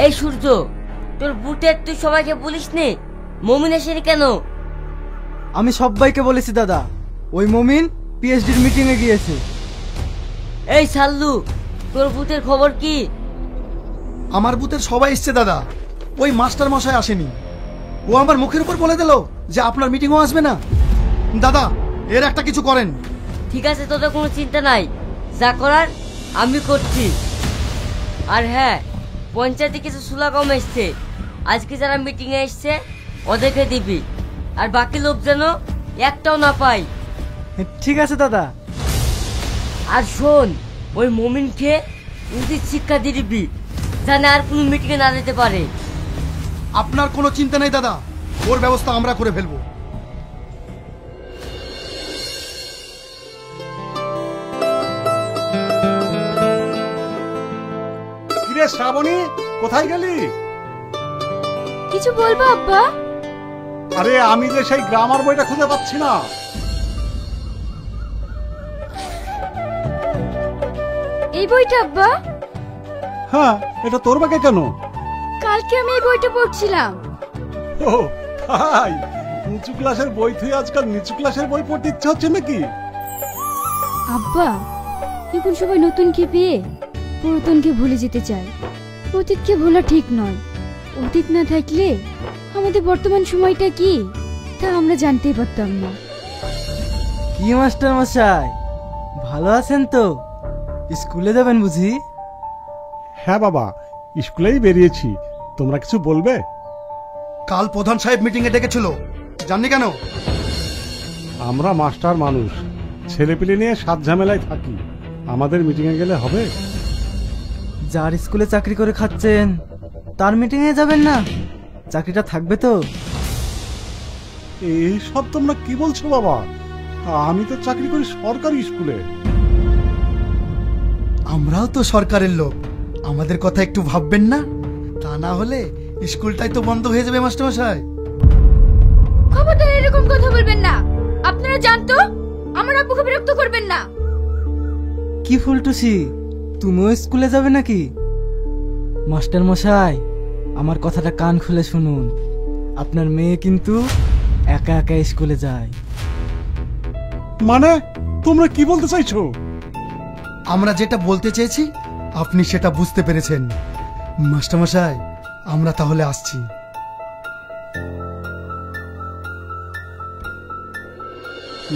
এই সূর্য, তোর বুটের তুই সবাইকে বলিস নি? মমিন আসেনি কেন? আমি সবাইকে বলেছি দাদা, ওই মমিন পিএইচডির মিটিং এ গিয়েছে। এই সাল্লু, তোর বুটের খবর কি? আমার বুথের সবাই এসছে দাদা, ওই মাস্টার মশাই আসেনি। ও আমার মুখের উপর বলে দিল যে আপনার মিটিংও আসবে না। দাদা, এর একটা কিছু করেন। ঠিক আছে, তোদের কোনো চিন্তা নাই, যা করার আমি করছি। আর হ্যাঁ, পঞ্চায়েতে কিছু সুলা কম এসছে, আজকে যারা মিটিং এ এসছে ওদেরকে দিবি, আর বাকি লোক যেন একটাও না পাই। ঠিক আছে দাদা। আর শোন, ওই মমিনকে উচিত শিক্ষা দিয়ে দিবি, জানে আর কোনো মিটিং এ না যেতে পারে। আপনার কোনো চিন্তা নেই দাদা, ওর ব্যবস্থা আমরা করে ফেলবো। কিরে শ্রাবণী, কোথায় গেলি? কিছু বলবো আব্বা? আরে আমি যে সেই গ্রামার বইটা খুঁজে পাচ্ছি না। এই বইটা আব্বা? হ্যাঁ, এটা তোর ব্যাগে কেন? কালকে আমি এই বইটা পড়ছিলাম। ও তাই? উঁচু ক্লাসের বই তুই আজকাল নিচু ক্লাসের বই পড়তে ইচ্ছে হচ্ছে নাকি? আব্বা, এখন সবাই নতুনকে পেয়ে পুরাতনকে ভুলে যেতে চায়। অতীতকে ভোলা ঠিক নয়। অতীত না থাকলে আমাদের বর্তমান সময়টা কি তা আমরা জানতেই পারতাম না। কি মাস্টার মশাই, ভালো আছেন তো? স্কুলে যাবেন বুঝি? হ্যাঁ বাবা, স্কুলেই বেরিয়েছি। তোমরা কিছু বলবে? কাল প্রধান সাহেব মিটিং এ ডেকেছিল, জাননি কেন? আমরা মাস্টার মানুষ, ছেলেপিলে নিয়ে সাত ঝামেলায় থাকি, আমাদের মিটিং এ গেলে হবে? যার স্কুলে চাকরি করে খাচ্ছেন তার মিটিং এ যাবেন না? চাকরিটা থাকবে তো? এই সব তোমরা কি বলছো বাবা? আমি তো চাকরি করি সরকারি স্কুলে। আমরাও তো সরকারের লোক, আমাদের কথা একটু ভাববেন না? তা না হলে স্কুলটাই তো বন্ধ হয়ে যাবে মাস্টার মশাই। খবরদার এরকম কথা বলবেন না। আপনারা জানতো আমার আব্বুকে বিরক্ত করবেন না। কি ফুলটুসি, তুমিও স্কুলে যাবে নাকি? মাস্টার মশাই, আমার কথাটা কান খুলে শুনুন, আপনার মেয়ে কিন্তু একা একা স্কুলে যায়। মানে তোমরা কি বলতে চাইছো? আমরা যেটা বলতে চেয়েছি আপনি সেটা বুঝতে পেরেছেন। মাস্টার মশাই, আমরা তাহলে আসছি।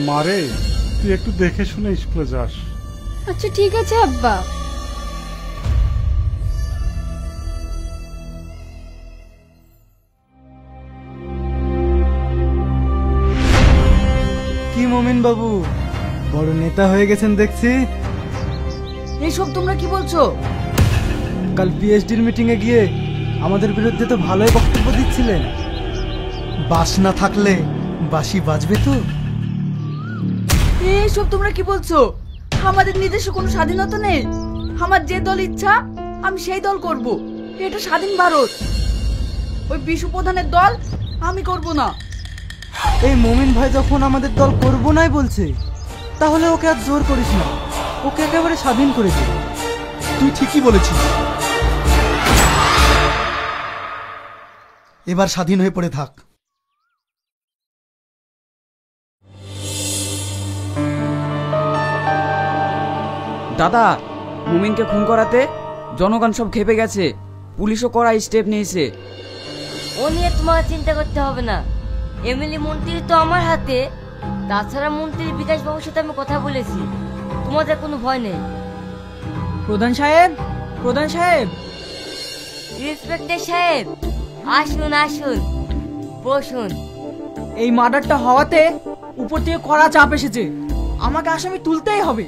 মারে, তুই একটু দেখে শুনে স্কুলে যাস। আচ্ছা ঠিক আছে আব্বা। কি মমিন বাবু, বড় নেতা হয়ে গেছেন দেখছি। এইসব তোমরা কি বলছো? কাল পিএইচডির মিটিং এ গিয়ে আমাদের বিরুদ্ধে তো ভালোই বক্তব্য দিচ্ছিলেন। বাস না থাকলে বাঁশি বাজবে তো? এইসব তোমরা কি বলছো? আমাদের নিজস্ব কোনো স্বাধীনতা নেই। আমার যে দল ইচ্ছা আমি সেই দল করব। এটা স্বাধীন ভারত। ওই বিশু প্রধানের দল আমি করব না। এই মমিন ভাই যখন আমাদের দল করব নাই বলছে, তাহলে ওকে আর জোর করিস না, ওকে একেবারে স্বাধীন করে দে। তুই ঠিকই বলেছিস, এবার স্বাধীন হয়ে পড়ে থাক। দাদা, মুমিনকে খুন করাতে জনগণ সব খেপে গেছে, পুলিশও কড়া স্টেপ নিয়েছে। ও নিয়ে তোমাকে চিন্তা করতে হবে না, এমএলএ মন্ত্রী তো আমার হাতে। তাছাড়া মন্ত্রী বিকাশ বাবুর সাথে আমি কথা বলেছি, তোমাদের কোনো ভয় নেই। প্রধান সাহেব, প্রধান সাহেব, ইন্সপেক্টর সাহেব, আসুন আসুন, বসুন। এই মার্ডারটা হওয়াতে উপর থেকে কড়া চাপ এসেছে, আমাকে আসামি তুলতেই হবে।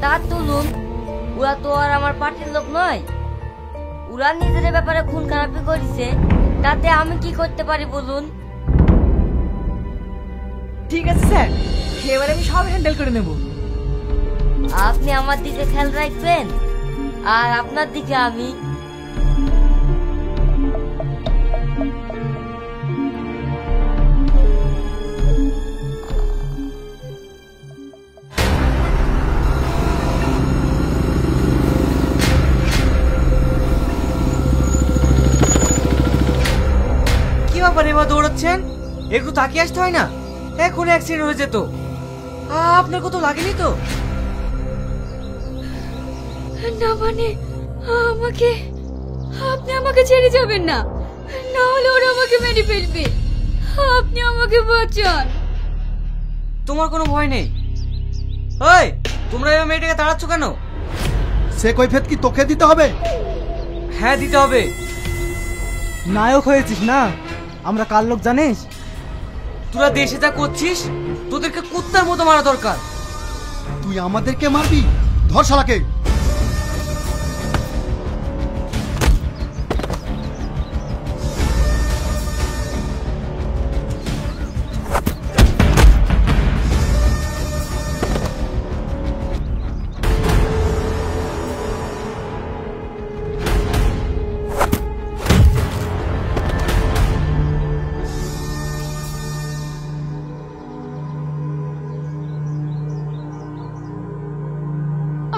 তা তুলুন, ওরা তো আর আমার পার্টির লোক নয়। ওরা নিজেদের ব্যাপারে খুন খারাপি করেছে, তাতে আমি কি করতে পারি বলুন? ঠিক আছে স্যার, এবারে আমি সব হ্যান্ডেল করে নেব। আপনি আমার দিকে খেয়াল রাখবেন, আর আপনার দিকে আমি। এভাবে দৌড়াচ্ছেন? একটু তাকিয়ে আসতে হয় না? এখন অ্যাক্সিডেন্ট হয়ে যেত। আপনার কত লাগেনি তো? না মানে আমাকে, আপনি আমাকে ছেড়ে যাবেন না, না হলে ওরা আমাকে মেরে ফেলবে। আপনি আমাকে বাঁচান। তোমার কোনো ভয় নেই। ওই, তোমরা এই মেয়েটাকে তাড়াচ্ছ কেন? সে কৈফিয়ত কি তোকে দিতে হবে? হ্যাঁ, দিতে হবে। নায়ক হয়েছিস না, আমরা কার লোক জানিস? তোরা দেশে যা করছিস, তোদেরকে কুত্তার মতো মারা দরকার। তুই আমাদেরকে মারবি? ধর শালাকে।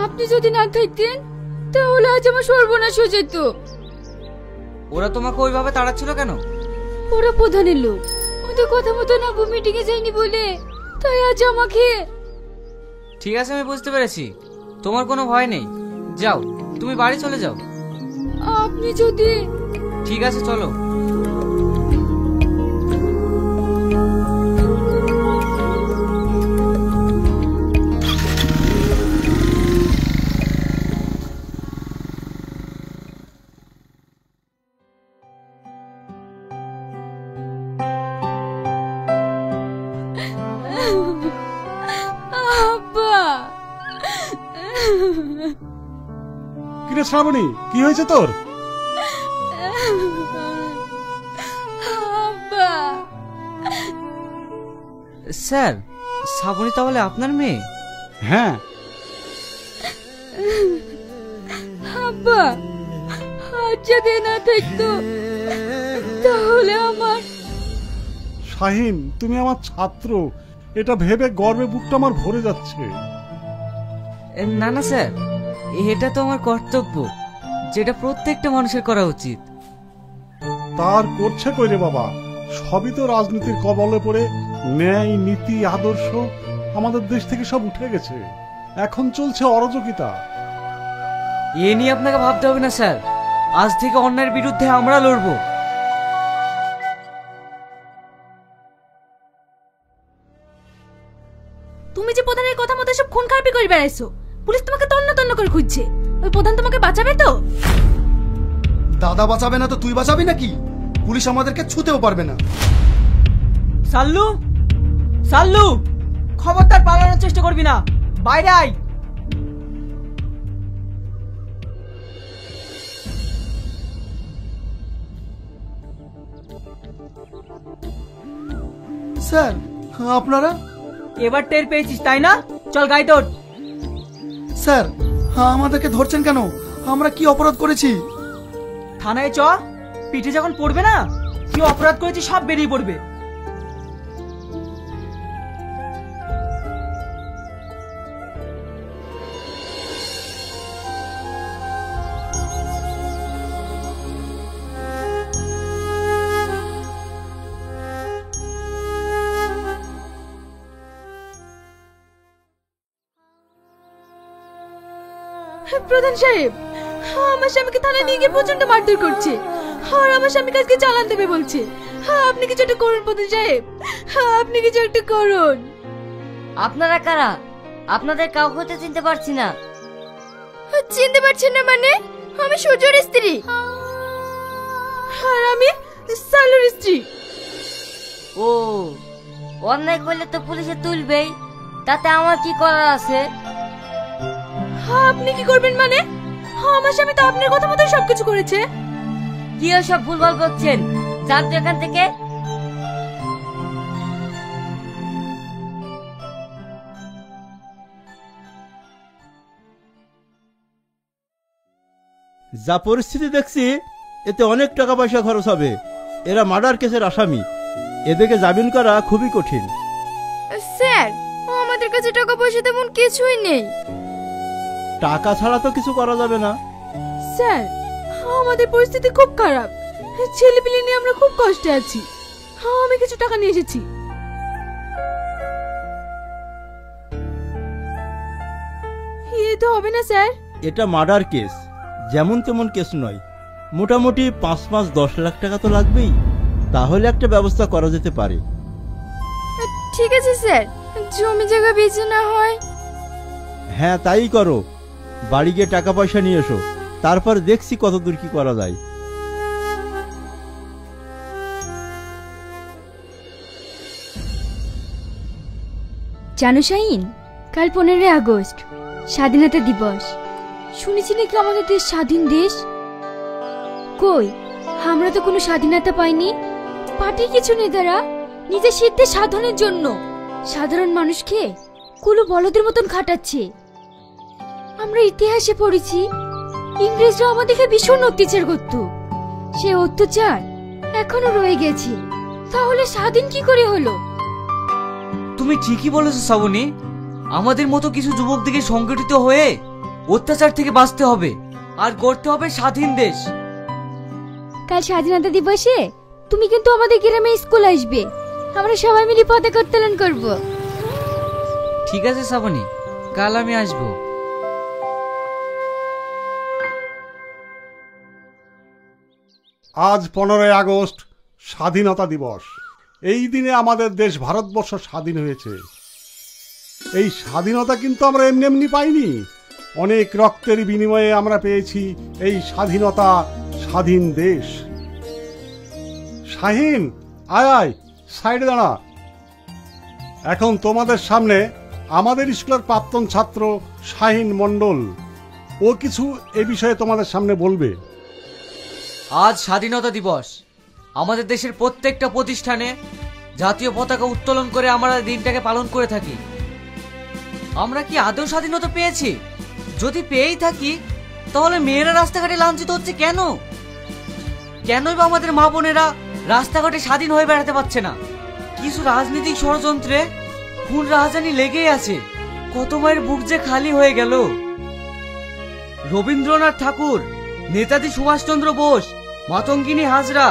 আপনি যদি না থাকতেন তাহলে আজ আমার সর্বনাশ হয়ে যেত। ওরা তোমাকে ওইভাবে তাড়াচ্ছিল কেন? ওরা প্রধানের লোক, ওদের কথা মতো নাবু মিটিং এ যায়নি বলে তাই আজ আমাকে। ঠিক আছে, আমি বুঝতে পেরেছি। তোমার কোনো ভয় নেই। যাও, তুমি বাড়ি চলে যাও। আপনি যদি। ঠিক আছে, চলো। আব্বা। কিরে শ্রাবণী, কি হয়েছে তোর? আব্বা। স্যার, শ্রাবণী তাহলে আপনার মেয়ে? হ্যাঁ। আব্বা, আজ যদি না থাকতো তাহলে আমার। শাহিন, তুমি আমার ছাত্র, এটা ভেবে গর্বে বুকটা আমার ভরে যাচ্ছে। না না স্যার, এটা তো আমার কর্তব্য, যেটা প্রত্যেকটা মানুষের করা উচিত। তার করছে কই রে বাবা? সবই তো রাজনীতির কবলে পড়ে ন্যায়, নীতি, আদর্শ আমাদের দেশ থেকে সব উঠে গেছে। এখন চলছে অরাজকতা। এ নিয়ে আপনাকে ভাবতে হবে না স্যার। আজ থেকে অন্যায়ের বিরুদ্ধে আমরা লড়বো। তুমি যে প্রধানের কথা মতো সব খুন খারাপি করে বেড়াইছো, পুলিশ তোমাকে তন্ন তন্ন করে খুঁজছে। ওই প্রধান তোমাকে বাঁচাবে তো? দাদা বাঁচাবে না তো তুই বাঁচাবি নাকি? পুলিশ আমাদেরকে ছুঁতেও পারবে না। সাল্লু, সাল্লু, খবরদার পালানোর চেষ্টা করবি না। বাইরে আয়। স্যার, আপনারা? এবার টের পেয়েছিস তাই না? চল গাড়িতে ওঠ। স্যার, আমাদেরকে ধরছেন কেন? আমরা কি অপরাধ করেছি? থানায় চ, পিঠে যখন পড়বে না কি অপরাধ করেছি সব বেরিয়ে পড়বে। প্রধান সাহেব, আমার স্বামীকে থানায় নিয়ে গিয়ে প্রচন্ড মারধর করছে, আর আমার স্বামীকে আজকে চালান দেবে বলছে। আপনি কিছু একটা করুন প্রধান সাহেব, আপনি কিছু একটা করুন। আপনারা কারা? আপনাদের কাউকে তো চিনতে পারছি না। চিনতে পারছেন না মানে? আমি সূর্যর স্ত্রী। আর আমি সালুর স্ত্রী। ও, অন্যায় করলে তো পুলিশে তুলবেই, তাতে আমার কি করার আছে? আপনি কি করবেন মানে? আমার স্বামী তো আপনার কথা মতো সবকিছু করেছে। কি সব ভুলভাল করছেন? যান তো এখান থেকে। যা পরিস্থিতি দেখছি এতে অনেক টাকা পয়সা খরচ হবে। এরা মার্ডার কেসের আসামি, এদেরকে জামিন করা খুবই কঠিন। স্যার, আমাদের কাছে টাকা পয়সা তেমন কিছুই নেই। টাকা ছাড়া তো কিছু করা যাবে না। স্যার, আমাদের পরিস্থিতি খুব খারাপ, ছেলেপিলে নিয়ে আমরা খুব কষ্টে আছি। হ্যাঁ, আমি কিছু টাকা নিয়ে এসেছি। এ তো হবে না স্যার। এটা মার্ডার কেস, যেমন তেমন কেস নয়। মোটামুটি 5-10 লাখ টাকা তো লাগবেই, তাহলে একটা ব্যবস্থা করা যেতে পারে। ঠিক আছে স্যার, জমি জায়গা বেচে না হয়। হ্যাঁ, তাই করো। বাড়ি গিয়ে টাকা পয়সা নিয়ে এসো, তারপর দেখছি কতদূর কি করা যায়। জানো শাহিন, কাল 15 আগস্ট স্বাধীনতা দিবস। শুনেছি নাকি আমাদের দেশ স্বাধীন দেশ। কই, আমরা তো কোনো স্বাধীনতা পাইনি। পার্টির কিছু নেতারা নিজের সিদ্ধের সাধনের জন্য সাধারণ মানুষকে কুলো বলদের মতন খাটাচ্ছে। আমরা ইতিহাসে পড়েছি ইংরেজরা আমাদেরকে ভীষণ অত্যাচার করত। সে অত্যাচার এখনো রয়ে গেছে। তাহলে স্বাধীন কি করে হলো? তুমি ঠিকই বলেছো শ্রাবণী, আমাদের মতো কিছু যুবক দিকে সংগঠিত হয়ে অত্যাচার থেকে বাঁচতে হবে আর করতে হবে স্বাধীন দেশ। কাল স্বাধীনতা দিবসে তুমি কিন্তু আমাদের গ্রামে স্কুল আসবে। আমরা সবাই মিলে পতাকা উত্তোলন করব। ঠিক আছে শ্রাবণী, কাল আমি আসবো। আজ 15 আগস্ট স্বাধীনতা দিবস। এই দিনে আমাদের দেশ ভারতবর্ষ স্বাধীন হয়েছে। এই স্বাধীনতা কিন্তু আমরা এমনি এমনি পাইনি। অনেক রক্তের বিনিময়ে আমরা পেয়েছি এই স্বাধীনতা, স্বাধীন দেশ। শাহিন, আয় আয়, সাইডে দাঁড়া। এখন তোমাদের সামনে আমাদের স্কুলের প্রাক্তন ছাত্র শাহিন মণ্ডল। ও কিছু এ বিষয়ে তোমাদের সামনে বলবে। আজ স্বাধীনতা দিবস। আমাদের দেশের প্রত্যেকটা প্রতিষ্ঠানে জাতীয় পতাকা উত্তোলন করে আমরা দিনটাকে পালন করে থাকি। আমরা কি আদৌ স্বাধীনতা পেয়েছি? যদি পেয়েই থাকি, তাহলে মেয়েরা রাস্তাঘাটে লাঞ্ছিত হচ্ছে কেন? কেনই বা আমাদের মা বোনেরা রাস্তাঘাটে স্বাধীন হয়ে বেড়াতে পারছে না? কিছু রাজনৈতিক ষড়যন্ত্রে খুন রাজধানী লেগেই আছে। কত মায়ের বুক যে খালি হয়ে গেল। রবীন্দ্রনাথ ঠাকুর, নেতাজি সুভাষচন্দ্র বোস, মাতঙ্গিনী হাজরা,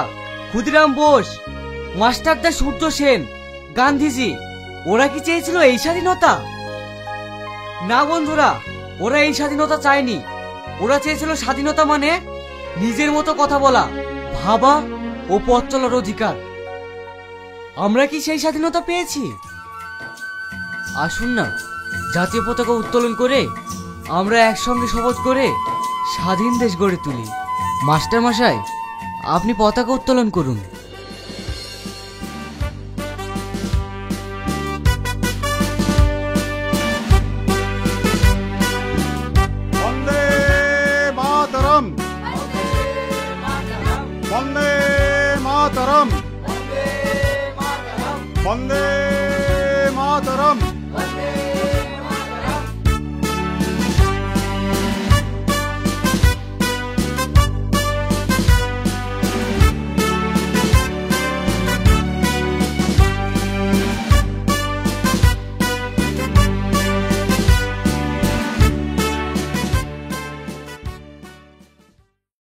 ক্ষুদিরাম বোস, মাস্টারদা সূর্য সেন, গান্ধীজি, ওরা কি চেয়েছিল এই স্বাধীনতা? না বন্ধুরা, ওরা এই স্বাধীনতা চায়নি। ওরা চেয়েছিল স্বাধীনতা মানে নিজের মতো কথা বলা, ভাবা ও পথ চলার অধিকার। আমরা কি সেই স্বাধীনতা পেয়েছি? আসুন না, জাতীয় পতাকা উত্তোলন করে আমরা একসঙ্গে শপথ করে স্বাধীন দেশ গড়ে তুলি। মাস্টার মশাই, আপনি পতাকা উত্তোলন করুন। বন্দে মাতরম, বন্দে মাতরম, বন্দে মাতরম।